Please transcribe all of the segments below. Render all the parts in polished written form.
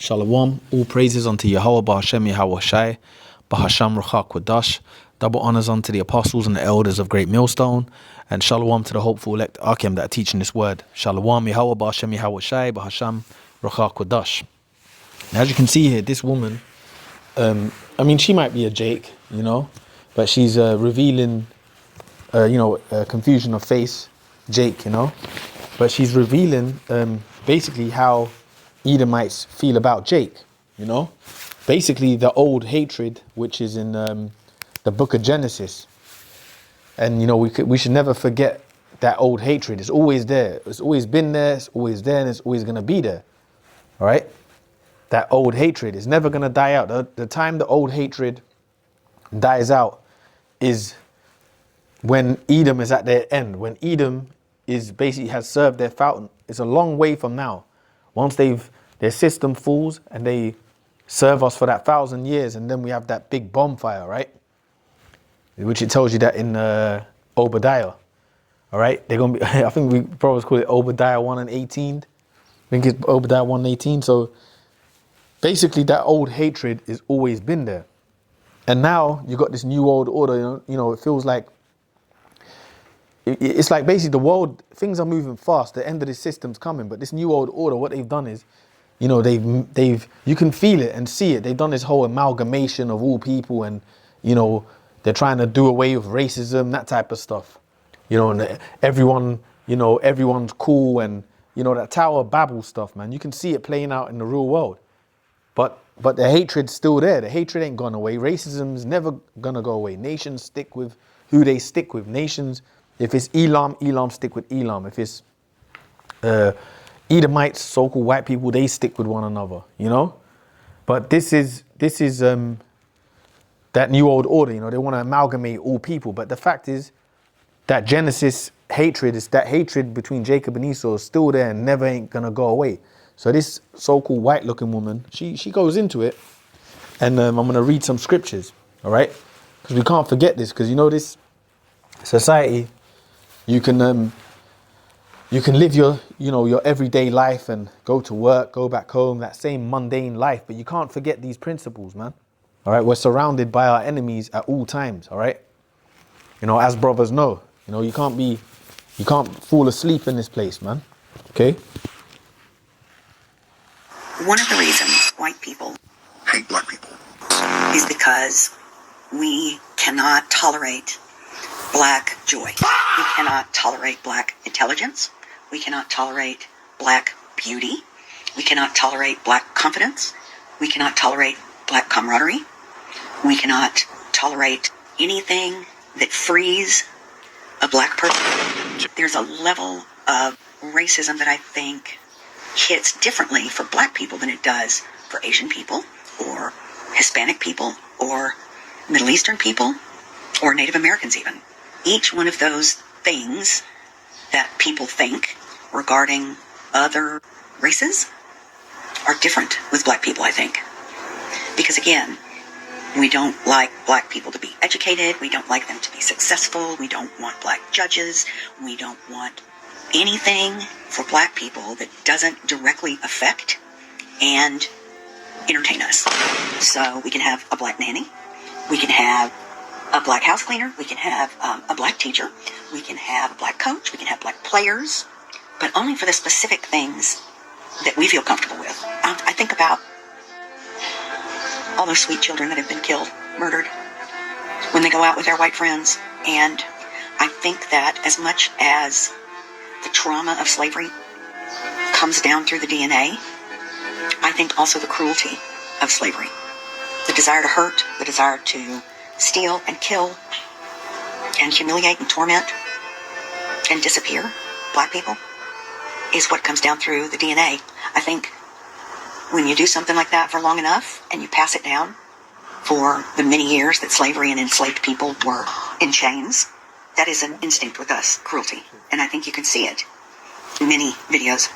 Shalom, all praises unto Yahweh, Bahashem Yahweh Shai, Bahasham Ruchak Kwadash. Double honors unto the apostles and the elders of Great Millstone, and shalom to the hopeful elect Akim that are teaching this word. Shalom, Yahweh, Bahashem Yahweh Shai, Bahasham Ruchak Kwadash. Now, as you can see here, this woman, she might be a Jake, but she's revealing, confusion of face, Jake, but she's revealing basically how Edomites feel about Jake, basically the old hatred which is in the book of Genesis. And we should never forget that old hatred. It's always there. It's always been there. It's always there, and it's always going to be there. All right, that old hatred is never going to die out. The time the old hatred dies out is when Edom is at their end. When Edom is basically has served their fountain. It's a long way from now. Once their system falls and they serve us for that 1,000 years, and then we have that big bonfire, right? Which it tells you that in Obadiah. All right, they're gonna be. I think we probably call it Obadiah 1:18. I think it's Obadiah 1:18. So basically, that old hatred has always been there, and now you got this new world order. It feels like it's like basically the world, things are moving fast. The end of the system's coming, but this new world order, what they've done is, they've you can feel it and see it. They've done this whole amalgamation of all people, and they're trying to do away with racism, that type of stuff. And everyone, everyone's cool, and that Tower of Babel stuff, man. You can see it playing out in the real world. But the hatred's still there. The hatred ain't gone away. Racism's never gonna go away. Nations stick with who they stick with. Nations, if it's Elam stick with Elam. If it's Edomites, so-called white people, they stick with one another, But this is that new old order, they want to amalgamate all people. But the fact is that Genesis hatred, is that hatred between Jacob and Esau is still there and never ain't gonna go away. So this so-called white-looking woman, she goes into it, and I'm gonna read some scriptures, all right? Because we can't forget this, because this society, you can live your everyday life and go to work, go back home, that same mundane life, but you can't forget these principles, man. All right, we're surrounded by our enemies at all times, all right? As brothers know, you can't fall asleep in this place, man, okay? One of the reasons white people hate black people is because we cannot tolerate black joy. We cannot tolerate black intelligence. We cannot tolerate black beauty. We cannot tolerate black confidence. We cannot tolerate black camaraderie. We cannot tolerate anything that frees a black person. There's a level of racism that I think hits differently for black people than it does for Asian people or Hispanic people or Middle Eastern people or Native Americans even. Each one of those things that people think regarding other races are different with black people, I think. Because again, we don't like black people to be educated. We don't like them to be successful. We don't want black judges. We don't want anything for black people that doesn't directly affect and entertain us. So we can have a black nanny. We can have a black house cleaner. We can have a black teacher. We can have a black coach. We can have black players, but only for the specific things that we feel comfortable with. I think about all those sweet children that have been killed, murdered, when they go out with their white friends. And I think that as much as the trauma of slavery comes down through the DNA, I think also the cruelty of slavery, the desire to hurt, the desire to steal and kill and humiliate and torment and disappear black people is what comes down through the DNA. I think when you do something like that for long enough and you pass it down for the many years that slavery and enslaved people were in chains, that is an instinct with us, cruelty. And I think you can see it in many videos.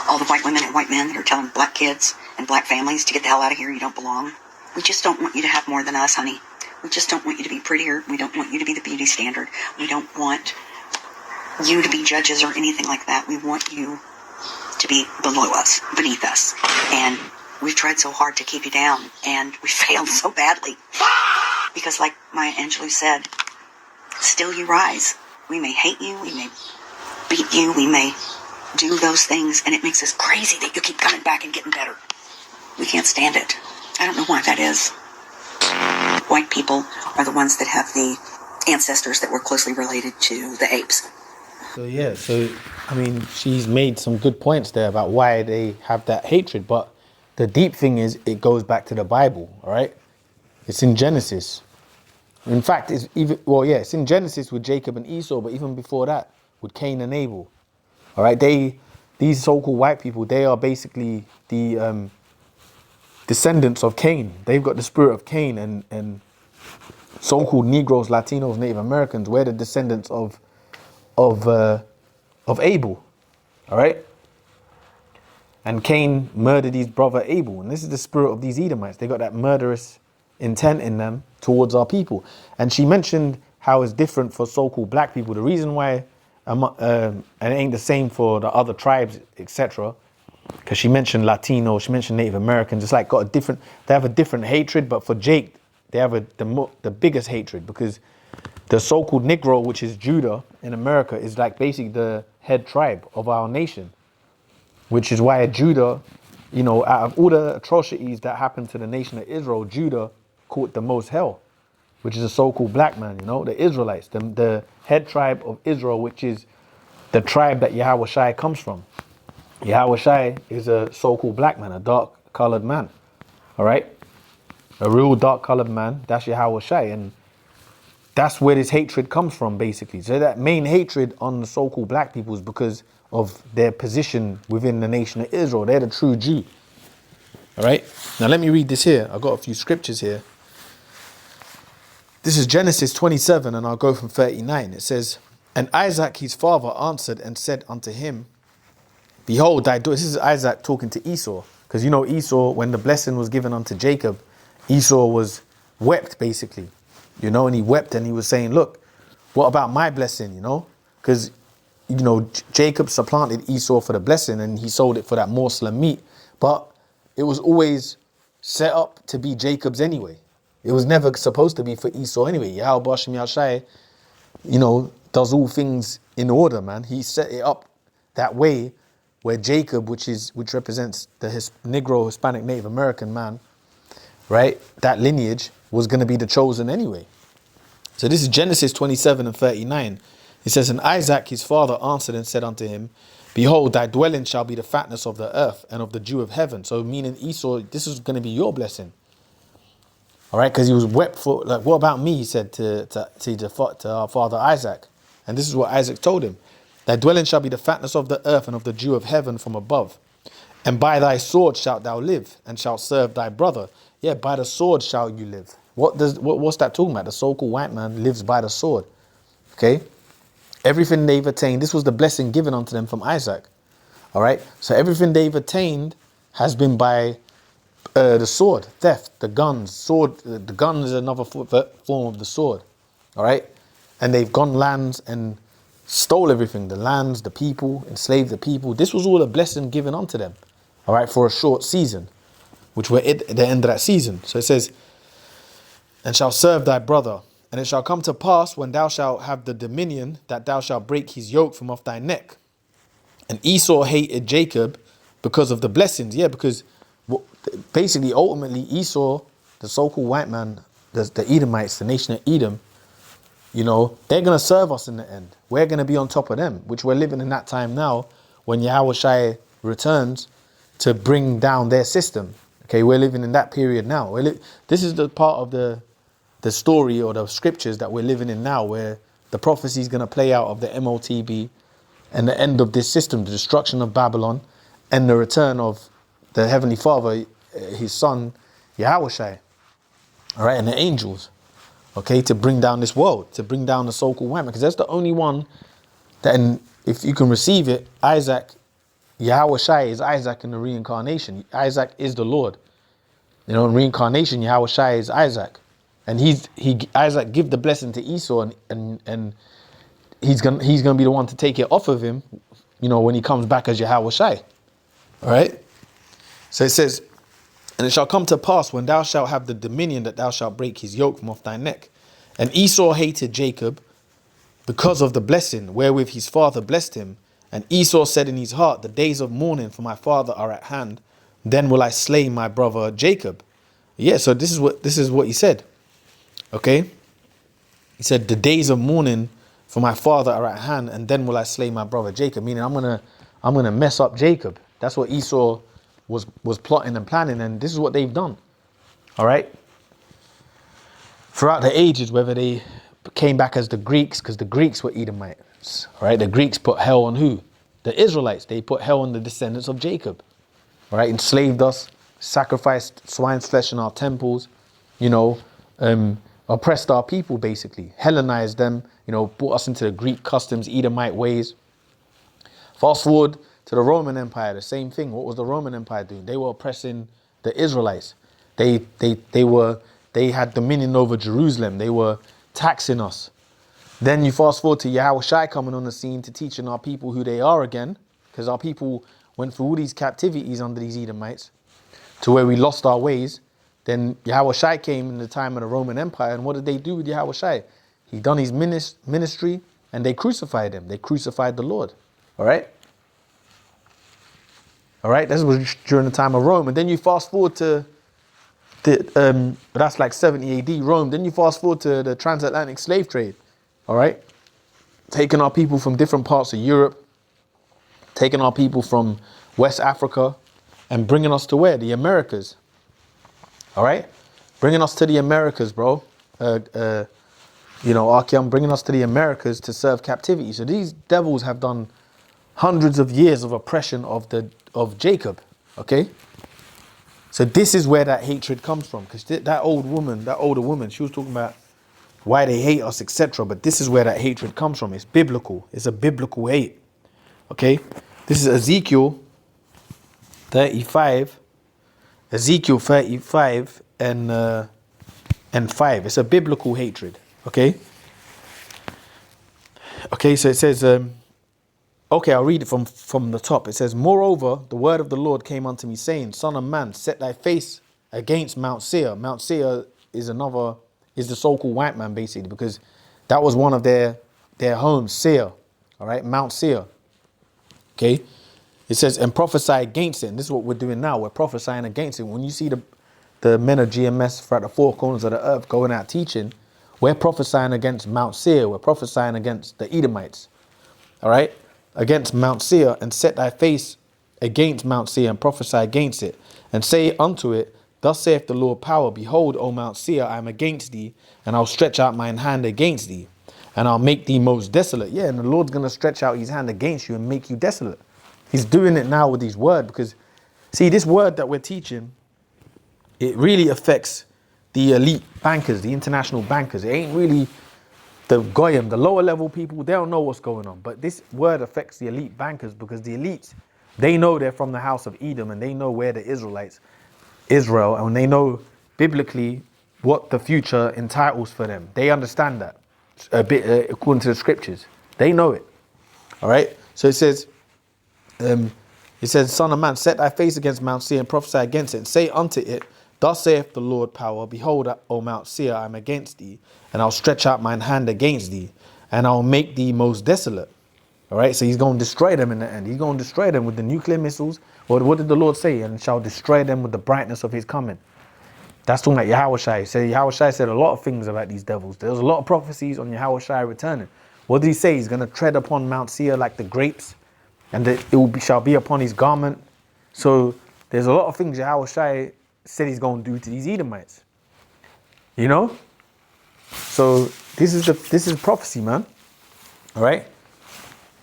All the white women and white men that are telling black kids and black families to get the hell out of here, you don't belong. We just don't want you to have more than us, honey. We just don't want you to be prettier. We don't want you to be the beauty standard. We don't want you to be judges or anything like that. We want you to be below us, beneath us. And we've tried so hard to keep you down, and we failed so badly. Because like Maya Angelou said, still you rise. We may hate you, we may beat you, we may do those things, and it makes us crazy that you keep coming back and getting better. We can't stand it. I don't know why that is. White people are the ones that have the ancestors that were closely related to the apes. So I mean, she's made some good points there about why they have that hatred, but the deep thing is it goes back to the Bible, all right? It's in Genesis. In fact, it's in Genesis with Jacob and Esau, but even before that, with Cain and Abel. All right, these so-called white people, they are basically the descendants of Cain. They've got the spirit of Cain, and so-called Negroes, Latinos, Native Americans, we're the descendants of Abel. All right, and Cain murdered his brother Abel, and this is the spirit of these Edomites. They got that murderous intent in them towards our people. And she mentioned how it's different for so-called black people. The reason why and it ain't the same for the other tribes, etc. Because she mentioned Latino, she mentioned Native Americans. It's like they have a different hatred, but for Jake, they have the biggest hatred, because the so-called Negro, which is Judah in America, is like basically the head tribe of our nation, which is why Judah, you know, out of all the atrocities that happened to the nation of Israel, Judah caught the most hell, which is a so-called black man, you know, the Israelites, the head tribe of Israel, which is the tribe that Yahweh Shai comes from. Yahweh Shai is a so-called black man, a dark-colored man, all right? A real dark-colored man, that's Yahweh Shai, and that's where this hatred comes from, basically. So that main hatred on the so-called black people is because of their position within the nation of Israel. They're the true Jew, all right? Now let me read this here. I've got a few scriptures here. This is Genesis 27, and I'll go from 39. It says, "And Isaac his father answered and said unto him, Behold, thy daughter." This is Isaac talking to Esau, because you know Esau, when the blessing was given unto Jacob, Esau was wept basically, you know, and he wept and he was saying, look, what about my blessing, you know? Because, you know, Jacob supplanted Esau for the blessing and he sold it for that morsel of meat, but it was always set up to be Jacob's anyway. It was never supposed to be for Esau anyway. Yahweh Bashem Yashai, you know, does all things in order, man. He set it up that way where Jacob, which represents the Negro, Hispanic, Native American man, right? That lineage was going to be the chosen anyway. So this is Genesis 27 and 39. It says, "And Isaac his father answered and said unto him, Behold, thy dwelling shall be the fatness of the earth and of the dew of heaven." So meaning Esau, this is going to be your blessing. All right, because he was wept for, like, what about me, he said to our father Isaac. And this is what Isaac told him. "Thy dwelling shall be the fatness of the earth and of the dew of heaven from above. And by thy sword shalt thou live, and shalt serve thy brother." Yeah, by the sword shall you live. What's that talking about? The so-called white man lives by the sword. Okay? Everything they've attained, this was the blessing given unto them from Isaac. All right? So everything they've attained has been by the sword, theft, the guns, sword. The gun is another form of the sword. All right? And they've gone lands and stole everything, the lands, the people, enslaved the people. This was all a blessing given unto them, all right, for a short season, which were at the end of that season. So it says, "And shall serve thy brother. And it shall come to pass, when thou shalt have the dominion, that thou shalt break his yoke from off thy neck." And Esau hated Jacob because of the blessings. Yeah, because basically, ultimately, Esau, the so-called white man, the Edomites, the nation of Edom, you know, they're going to serve us in the end. We're going to be on top of them, which we're living in that time now when Yahweh Shai returns to bring down their system. Okay, we're living in that period now. This is the part of the story or the scriptures that we're living in now, where the prophecy is going to play out of the MOTB and the end of this system, the destruction of Babylon and the return of the Heavenly Father, his son, Yahweh Shai, all right, and the angels. Okay, to bring down this world, to bring down the so-called white man, because that's the only one that, and if you can receive it, Isaac, Yahweh Shai is Isaac in the reincarnation. Isaac is the Lord. You know, in reincarnation, Yahweh Shai is Isaac, and Isaac give the blessing to Esau, and he's gonna be the one to take it off of him, you know, when he comes back as Yahweh Shai. All right. So it says, And it shall come to pass when thou shalt have the dominion that thou shalt break his yoke from off thy neck. And Esau hated Jacob because of the blessing wherewith his father blessed him. And Esau said in his heart, the days of mourning for my father are at hand. Then will I slay my brother Jacob. Yeah, so this is what he said. Okay? He said, the days of mourning for my father are at hand, and then will I slay my brother Jacob. Meaning I'm gonna mess up Jacob. That's what Esau was plotting and planning, and this is what they've done. All right? Throughout the ages, whether they came back as the Greeks, because the Greeks were Edomites. All right? The Greeks put hell on who? The Israelites. They put hell on the descendants of Jacob. All right? Enslaved us, sacrificed swine's flesh in our temples, oppressed our people, basically, Hellenized them, brought us into the Greek customs, Edomite ways. Fast forward to the Roman Empire, the same thing. What was the Roman Empire doing? They were oppressing the Israelites. They had dominion over Jerusalem. They were taxing us. Then you fast forward to Yahushua coming on the scene to teaching our people who they are again, because our people went through all these captivities under these Edomites to where we lost our ways. Then Yahushua came in the time of the Roman Empire, and what did they do with Yahushua? He done his ministry, and they crucified him. They crucified the Lord. All right? All right? This was during the time of Rome. And then you fast forward to, that's like 70 AD, Rome. Then you fast forward to the transatlantic slave trade. All right? Taking our people from different parts of Europe, taking our people from West Africa, and bringing us to where? The Americas. All right? Bringing us to the Americas, bro. Archeon, bringing us to the Americas to serve captivity. So these devils have done hundreds of years of oppression of Jacob. Okay? So this is where that hatred comes from. Because that older woman, she was talking about why they hate us, etc. But this is where that hatred comes from. It's biblical. It's a biblical hate. Okay? This is Ezekiel 35. Ezekiel 35 and 5. It's a biblical hatred. Okay? Okay, so it says, I'll read it from the top. It says, moreover, the word of the Lord came unto me, saying, Son of man, set thy face against Mount Seir. Mount Seir is the so-called white man, basically, because that was one of their homes, Seir. All right, Mount Seir. Okay? It says, and prophesy against it. And this is what we're doing now. We're prophesying against it. When you see the men of GMS throughout the four corners of the earth going out teaching, we're prophesying against Mount Seir. We're prophesying against the Edomites. All right? Against Mount Seir, and set thy face against Mount Seir, and prophesy against it. And say unto it, thus saith the Lord power, behold, O Mount Seir, I am against thee, and I'll stretch out mine hand against thee, and I'll make thee most desolate. Yeah, and the Lord's going to stretch out his hand against you and make you desolate. He's doing it now with his word, because, see, this word that we're teaching, it really affects the elite bankers, the international bankers. It ain't really the goyim, the lower level people. They don't know what's going on. But this word affects the elite bankers, because the elites, they know they're from the house of Edom, and they know where the Israel, and they know biblically what the future entitles for them. They understand that a bit according to the scriptures. They know it. All right. So it says, Son of man, set thy face against Mount Seir and prophesy against it, and say unto it, thus saith the Lord power, behold, O Mount Seir, I am against thee, and I'll stretch out mine hand against thee, and I'll make thee most desolate. All right, so he's going to destroy them in the end. He's going to destroy them with the nuclear missiles. Or what did the Lord say? And shall destroy them with the brightness of his coming. That's talking about Yahushua. So Yahushua said a lot of things about these devils. There's a lot of prophecies on Yahushua returning. What did he say? He's going to tread upon Mount Seir like the grapes, and shall be upon his garment. So there's a lot of things Yahushua said he's going to do to these Edomites. So this is prophecy, man. All right.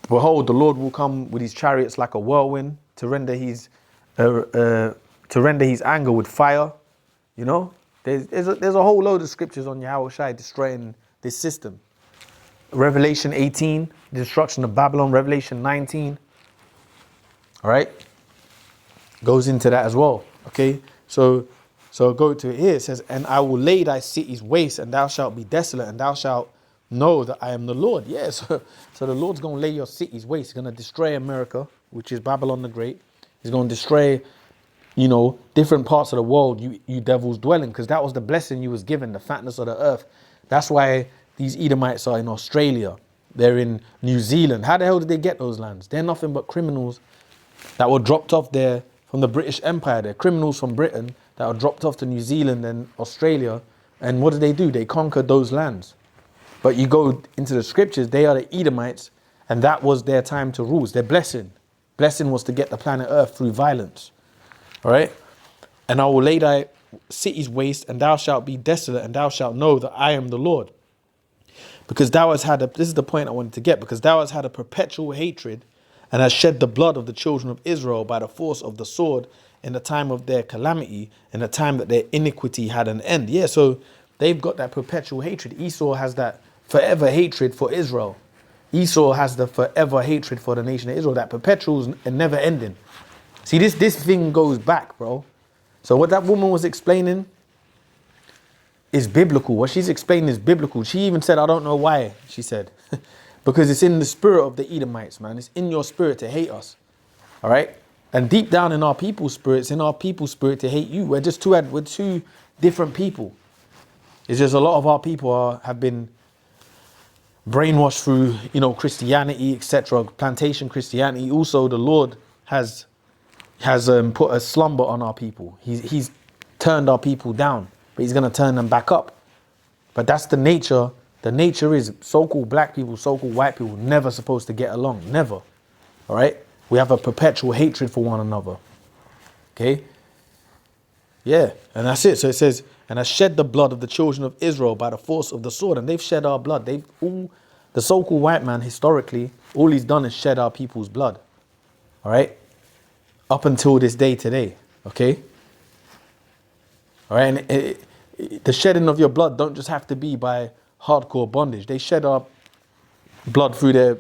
Behold, the Lord will come with his chariots like a whirlwind to render his anger with fire. There's a whole load of scriptures on Yahushua destroying this system. Revelation 18, destruction of Babylon. Revelation 19. All right, goes into that as well. Okay, so go to it here. It says, and I will lay thy cities waste, and thou shalt be desolate, and thou shalt know that I am the Lord. Yeah, so the Lord's going to lay your cities waste. He's going to destroy America, which is Babylon the Great. He's going to destroy you know, different parts of the world you devils dwell in, because that was the blessing you was given, the fatness of the earth. That's why these Edomites are in Australia. They're in New Zealand. How the hell did they get those lands? They're nothing but criminals that were dropped off there from the British Empire. They're criminals from Britain that were dropped off to New Zealand and Australia. And what did they do? They conquered those lands. But you go into the scriptures, they are the Edomites, and that was their time to rule. It's their blessing. Blessing was to get the planet Earth through violence. All right? And I will lay thy cities waste, and thou shalt be desolate, and thou shalt know that I am the Lord. Because thou hast had this is the point I wanted to get, because thou hast had a perpetual hatred, and hast shed the blood of the children of Israel by the force of the sword in the time of their calamity, in the time that their iniquity had an end. Yeah, so they've got that perpetual hatred. Esau has that forever hatred for Israel. Esau has the forever hatred for the nation of Israel, that perpetual and never ending. See, this thing goes back, bro. So what that woman was explaining is biblical. What she's explaining is biblical. She even said, I don't know why, she said. Because it's in the spirit of the Edomites, man. It's in your spirit to hate us. All right? And deep down in our people's spirits, in our people's spirit to hate you. We're two different people. It's just a lot of our people have been brainwashed through, you know, Christianity, etc., plantation Christianity. Also, the Lord has put a slumber on our people. He's turned our people down, but he's going to turn them back up. But that's the nature. The nature is so-called black people, so-called white people, never supposed to get along. Never. All right? We have a perpetual hatred for one another. Okay? Yeah, and that's it. So it says, and I shed the blood of the children of Israel by the force of the sword. And they've shed our blood. The so-called white man, historically, all he's done is shed our people's blood. All right? Up until this day today. Okay? All right? And the shedding of your blood don't just have to be by hardcore bondage. They shed our blood through their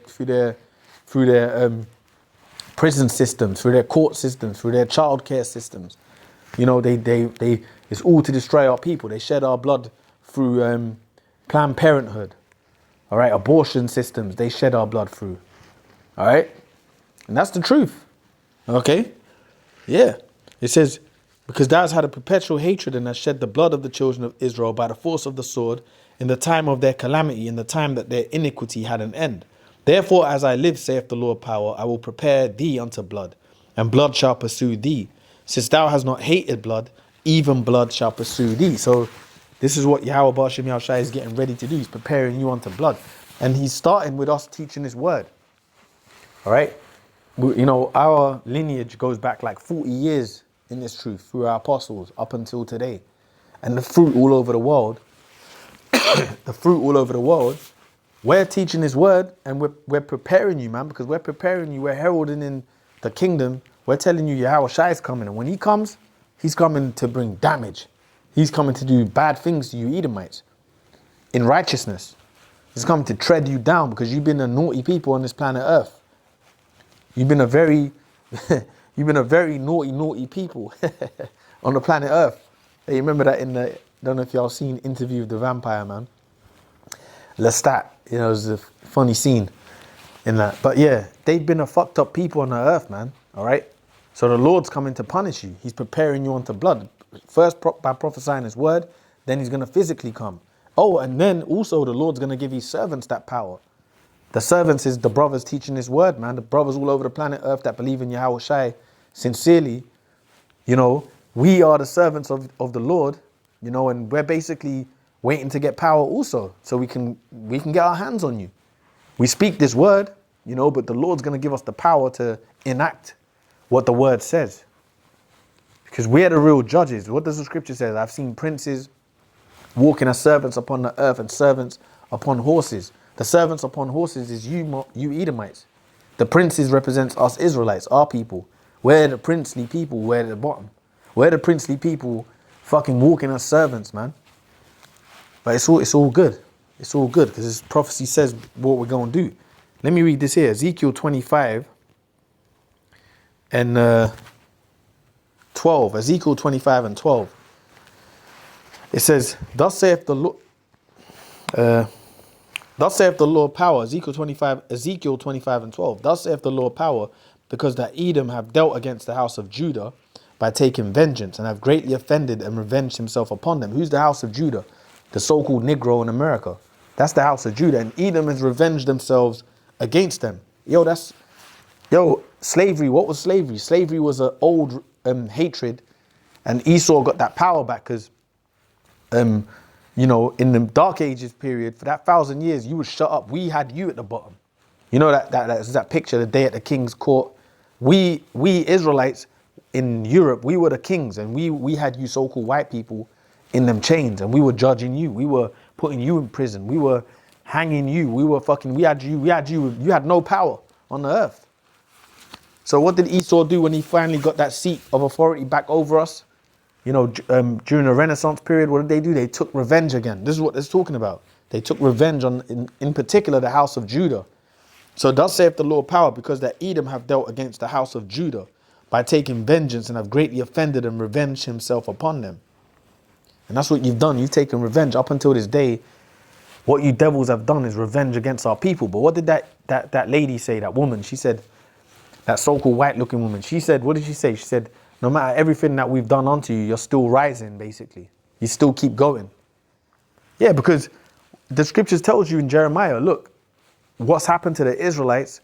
prison systems, through their court systems, through their childcare systems. You know, they it's all to destroy our people. They shed our blood through Planned Parenthood. All right, abortion systems, they shed our blood through. All right? And that's the truth. Okay? Yeah. It says, because thou hast had a perpetual hatred and hast shed the blood of the children of Israel by the force of the sword in the time of their calamity, in the time that their iniquity had an end. Therefore, as I live, saith the Lord power, I will prepare thee unto blood, and blood shall pursue thee. Since thou hast not hated blood, even blood shall pursue thee. So this is what Yahweh Ba'ashem Yahushai is getting ready to do. He's preparing you unto blood. And he's starting with us teaching his word. All right? You know, our lineage goes back like 40 years in this truth through our apostles up until today. And the fruit all over the world, we're teaching his word, and we're preparing you, man, because we're preparing you. We're heralding in the kingdom. We're telling you Yahweh Shai is coming. And when he comes, he's coming to bring damage. He's coming to do bad things to you Edomites in righteousness. He's coming to tread you down because you've been a naughty people on this planet Earth. You've been a very naughty people on the planet Earth. Hey, you remember that I don't know if y'all seen Interview with the Vampire, man. Lestat, you know, it was a funny scene in that. But yeah, they've been a fucked up people on the earth, man. All right? So the Lord's coming to punish you. He's preparing you unto blood. First by prophesying his word, then he's going to physically come. Oh, and then also the Lord's going to give his servants that power. The servants is the brothers teaching his word, man. The brothers all over the planet Earth that believe in Yahweh Shai sincerely. You know, we are the servants of the Lord, you know, and we're basically waiting to get power also, so we can get our hands on you. We speak this word, you know, but the Lord's going to give us the power to enact what the word says. Because we're the real judges. What does the scripture say? I've seen princes walking as servants upon the earth and servants upon horses. The servants upon horses is you Edomites. The princes represents us Israelites, our people. We're the princely people, we're at the bottom. We're the princely people fucking walking as servants, man. But it's all good. It's all good because this prophecy says what we're going to do. Let me read this here. Ezekiel 25 and 12. Ezekiel 25 and 12. It says, Thus saith the Lord power. Ezekiel 25 and 12. Thus saith the Lord power, because that Edom have dealt against the house of Judah by taking vengeance, and have greatly offended and revenged himself upon them. Who's the house of Judah? The so-called Negro in America. That's the house of Judah. And Edom has revenged themselves against them. Slavery, what was slavery? Slavery was an old hatred, and Esau got that power back because, in the Dark Ages period, for that 1,000 years, you was shut up. We had you at the bottom. You know that picture, the day at the king's court. We Israelites in Europe, we were the kings, and we had you so-called white people in them chains, and we were judging you. We were putting you in prison. We were hanging you. We had you. You had no power on the earth. So what did Esau do when he finally got that seat of authority back over us? During the Renaissance period, what did they do? They took revenge again. This is what it's talking about. They took revenge on, in particular, the house of Judah. So thus saith the Lord power, because that Edom have dealt against the house of Judah by taking vengeance, and have greatly offended and revenged himself upon them. And that's what you've done. You've taken revenge. Up until this day, what you devils have done is revenge against our people. But what did that lady say, that woman? She said, that so-called white-looking woman, she said, what did she say? She said, no matter everything that we've done unto you, you're still rising, basically. You still keep going. Yeah, because the scriptures tells you in Jeremiah, look, what's happened to the Israelites,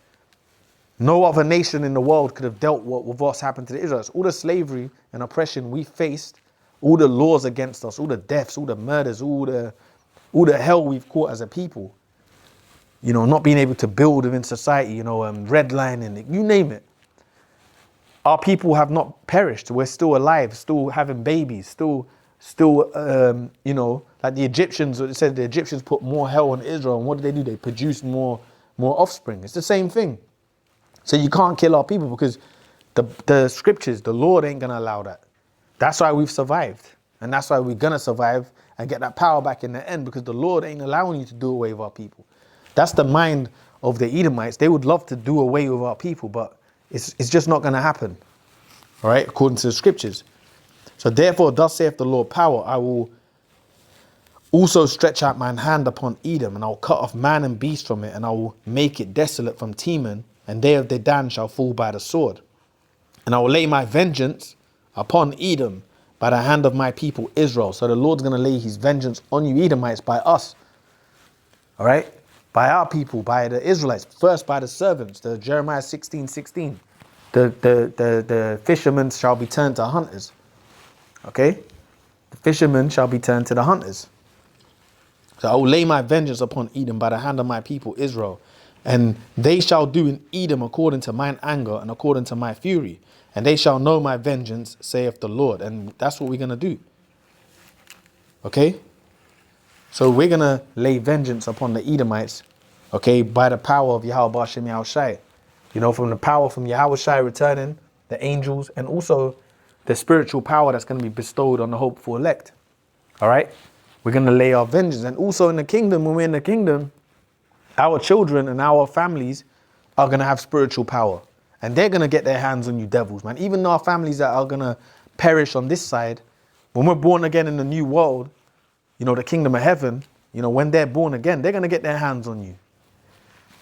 no other nation in the world could have dealt with what's happened to the Israelites. All the slavery and oppression we faced, all the laws against us, all the deaths, all the murders, all the hell we've caught as a people. Not being able to build within society, redlining, you name it. Our people have not perished. We're still alive, still having babies, still, like the Egyptians, it said the Egyptians put more hell on Israel. And what did? They produced more offspring. It's the same thing. So you can't kill our people because the scriptures, the Lord ain't going to allow that. That's why we've survived. And that's why we're going to survive and get that power back in the end, because the Lord ain't allowing you to do away with our people. That's the mind of the Edomites. They would love to do away with our people, but it's just not going to happen. All right, according to the scriptures. So therefore, thus saith the Lord power, I will also stretch out mine hand upon Edom, and I will cut off man and beast from it, and I will make it desolate from Teman, and they of Dedan shall fall by the sword. And I will lay my vengeance upon Edom by the hand of my people Israel. So the Lord's going to lay his vengeance on you Edomites by us. All right? By our people, by the Israelites, first by the servants, the Jeremiah 16:16. The fishermen shall be turned to hunters. Okay? The fishermen shall be turned to the hunters. So I will lay my vengeance upon Edom by the hand of my people Israel. And they shall do in Edom according to mine anger and according to my fury. And they shall know my vengeance, saith the Lord. And that's what we're going to do. Okay? So we're going to lay vengeance upon the Edomites, okay, by the power of Yahweh Bashem Yahushai. From the power from Yahushai returning, the angels, and also the spiritual power that's going to be bestowed on the hopeful elect. All right? We're going to lay our vengeance. And also in the kingdom, when we're in the kingdom, our children and our families are going to have spiritual power. And they're going to get their hands on you devils, man. Even our families that are going to perish on this side, when we're born again in the new world, the kingdom of heaven, when they're born again, they're going to get their hands on you.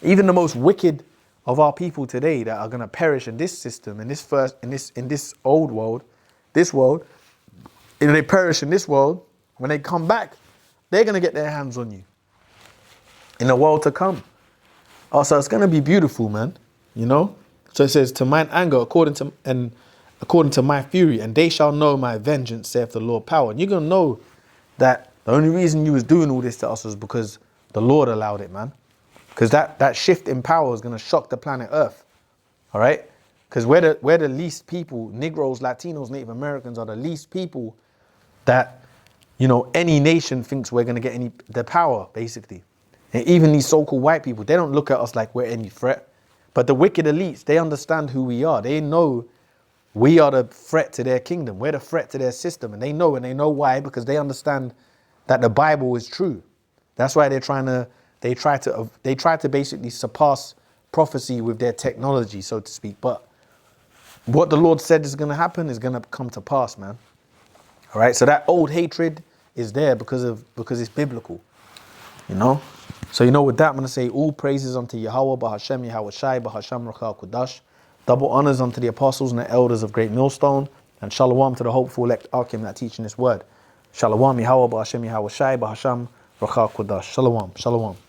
Even the most wicked of our people today that are going to perish in this system, in this old world, this world, if they perish in this world, when they come back, they're going to get their hands on you in the world to come. Also, it's going to be beautiful, man. So it says, to mine anger according to my fury, and they shall know my vengeance, saith the Lord power. And you're going to know that the only reason you was doing all this to us was because the Lord allowed it, man. Because that shift in power is going to shock the planet Earth. All right? Because we're the least people, Negroes, Latinos, Native Americans are the least people that, any nation thinks we're going to get the power, basically. And even these so-called white people, they don't look at us like we're any threat. But the wicked elites, they understand who we are. They know we are the threat to their kingdom. We're the threat to their system. And they know why, because they understand that the Bible is true. That's why they try to basically surpass prophecy with their technology, so to speak. But what the Lord said is going to happen is going to come to pass, man. All right. So that old hatred is there because it's biblical, So, with that, I'm going to say all praises unto Yahweh, Bahashem, Yahweh Shai, Bahasham, Rachel, Kudash. Double honors unto the apostles and the elders of Great Millstone. And shalom to the hopeful elect Akim that teaching this word. Shalom, Yahweh, Ba'ashem, Yahweh Shai, Ba'asham, Racha Kodash. Shalom, shalom.